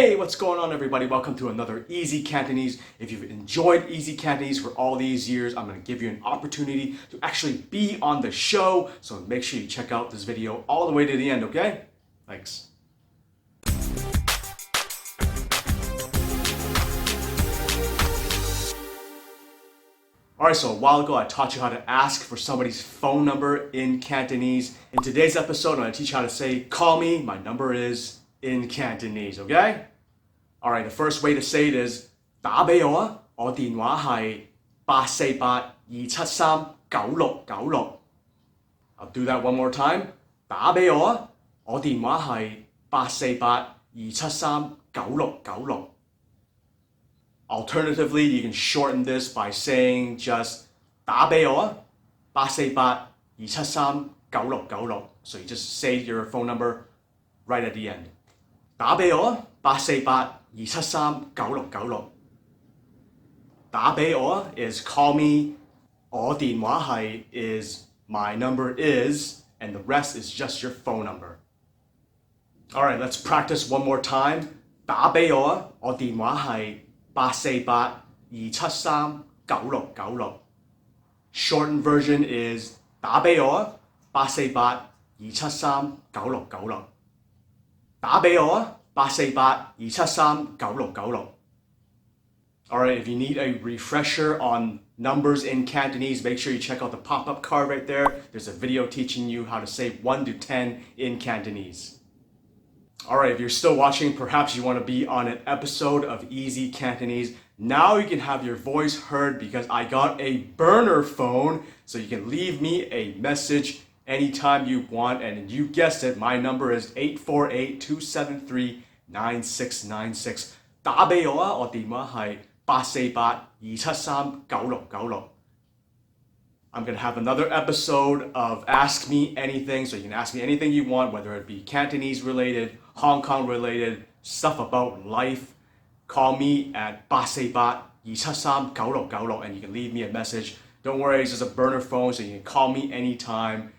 Hey, what's going on everybody? Welcome to another EZ Cantonese. If you've enjoyed EZ Cantonese for all these years, I'm going to give you an opportunity to actually be on the show. So make sure you check out this video all the way to the end, okay? Thanks. Alright, so a while ago I taught you how to ask for somebody's phone number in Cantonese. In today's episode, I'm going to teach you how to say, call me, my number is, in Cantonese, okay? Alright, the first way to say it is 打俾我啊，我電話係848-273-9696. I'll do that one more time. 打俾我啊，我電話係848-273-9696. Alternatively, you can shorten this by saying just 打俾我啊，848-273-9696. So you just say your phone number right at the end. 打俾我啊，848-273-9696. 打俾我啊 is call me. 我電話係 is my number is, and the rest is just your phone number. Alright, let's practice one more time. 打俾我啊，我電話係848-273-9696. Shortened version is 打俾我啊，848-273-9696. 打俾我啊，848-273-9696. Alright, if you need a refresher on numbers in Cantonese, make sure you check out the pop-up card right there. There's a video teaching you how to say 1 to 10 in Cantonese. Alright, if you're still watching, perhaps you want to be on an episode of EZ Cantonese. Now you can have your voice heard because I got a burner phone, so you can leave me a message anytime you want, and you guessed it, my number is 848-273-9696. 打俾我啊，我電話係848-273-9696. I'm going to have another episode of Ask Me Anything, so you can ask me anything you want, whether it be Cantonese related, Hong Kong related, stuff about life. Call me at 848-273-9696, and you can leave me a message. Don't worry, it's just a burner phone, so you can call me anytime.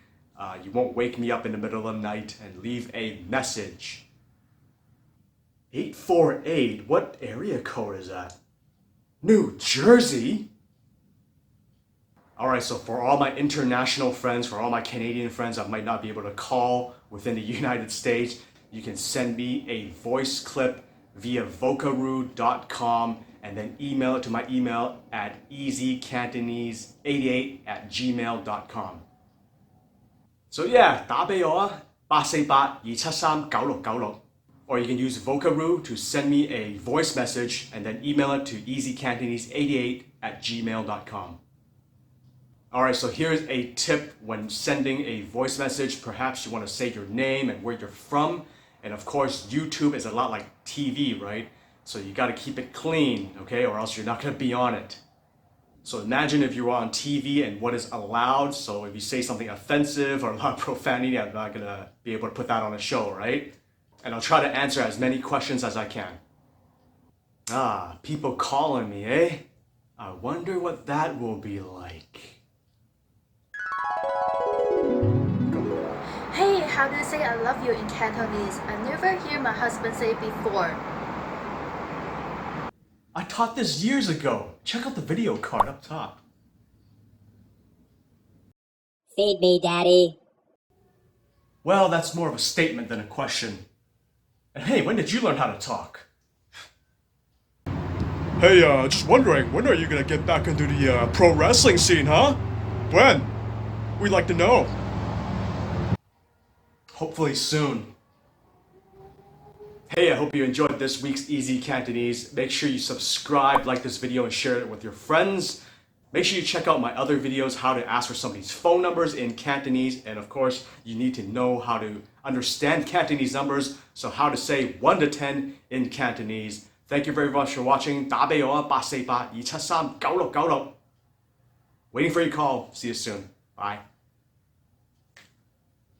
You won't wake me up in the middle of the night, and leave a message. 848, what area code is that? New Jersey? Alright, so for all my international friends, for all my Canadian friends that might not be able to call within the United States, you can send me a voice clip via vocaroo.com and then email it to my email at EZCantonese88@gmail.com. So yeah, 打俾我啊，848-273-9696. Or you can use Vocaroo to send me a voice message and then email it to EZCantonese88@gmail.com. Alright, so here's a tip when sending a voice message. Perhaps you want to say your name and where you're from. And of course, YouTube is a lot like TV, right? So you got to keep it clean, okay? Or else you're not going to be on it. So imagine if you were on TV and what is allowed. So if you say something offensive or a lot of profanity, I'm not going to be able to put that on a show, right? And I'll try to answer as many questions as I can. Ah, people calling me, eh? I wonder what that will be like. Hey, how do you say I love you in Cantonese? I never hear my husband say it before. I taught this years ago. Check out the video card up top. Feed me, Daddy. Well, that's more of a statement than a question. And hey, when did you learn how to talk? Hey, just wondering, when are you gonna get back into the pro wrestling scene, huh? When? We'd like to know. Hopefully soon. Hey, I hope you enjoyed this week's EZ Cantonese. Make sure you subscribe, like this video, and share it with your friends. Make sure you check out my other videos, how to ask for somebody's phone numbers in Cantonese. And of course, you need to know how to understand Cantonese numbers. So how to say 1 to 10 in Cantonese. Thank you very much for watching. 打俾我848-273-9696. Waiting for your call. See you soon. Bye.